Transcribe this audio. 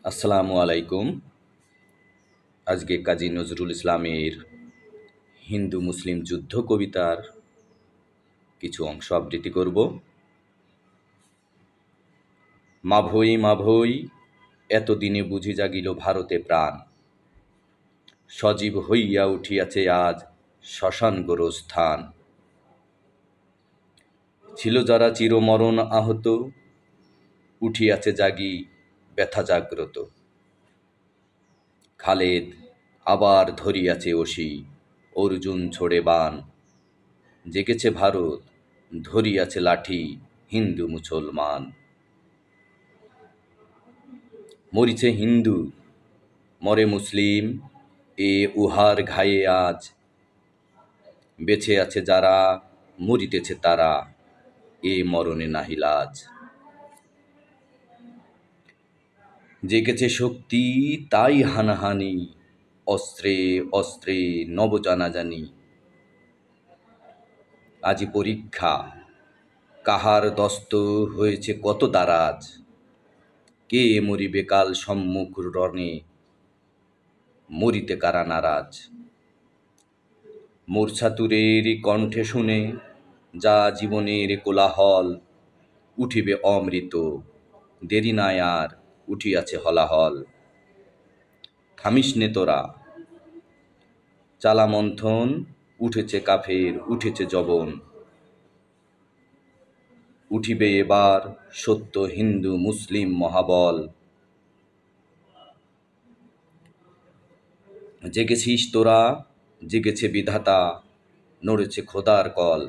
আসসালামু আলাইকুম। আজকে কাজী নজরুল ইসলামের হিন্দু মুসলিম যুদ্ধ কবিতার কিছু অংশ আবৃত্তি করব। মাভৈ মাভৈ এতদিনে বুঝি জাগিল ভারতে প্রাণ, সজীব হইয়া উঠিয়াছে আজ শ্মশান গোরস্থান। ছিল যারা চিরমরণ আহত, উঠিয়াছে জাগি ব্যথা জাগ্রত। খালেদ আবার ধরিয়াছে অসি, অর্জুন ছোড়ে বাণ। জেগেছে ভারত, ধরিয়াছে লাঠি হিন্দু মুসলমান। মরিছে হিন্দু, মরে মুসলিম, এ উহার ঘায়ে আজ। বেঁচে আছে যারা, মরিতেছে তারা, এ মরণে নাহি লাজ। জেগেছে শক্তি, তাই হানাহানি, অস্ত্রে অস্ত্রে নব জানাজানি। আজি পরীক্ষা, কাহার দস্ত হয়েছে কত দারাজ। কে মরিবে কাল সম্মুখ রণে, মরিতে কারা নারাজ। মূর্ছাতুরের কণ্ঠে শুনে যা জীবনের কোলাহল, উঠিবে অমৃত, দেরি নাই আর, উঠিয়াছে হলাহল। থামিস নে তোরা, চালা মন্থন, উঠেছে কাফের, উঠেছে জবন। উঠিবে এবার সত্য হিন্দু মুসলিম মহাবল। জেগেছিস তোরা, জেগেছে বিধাতা, নড়েছে খোদার কল।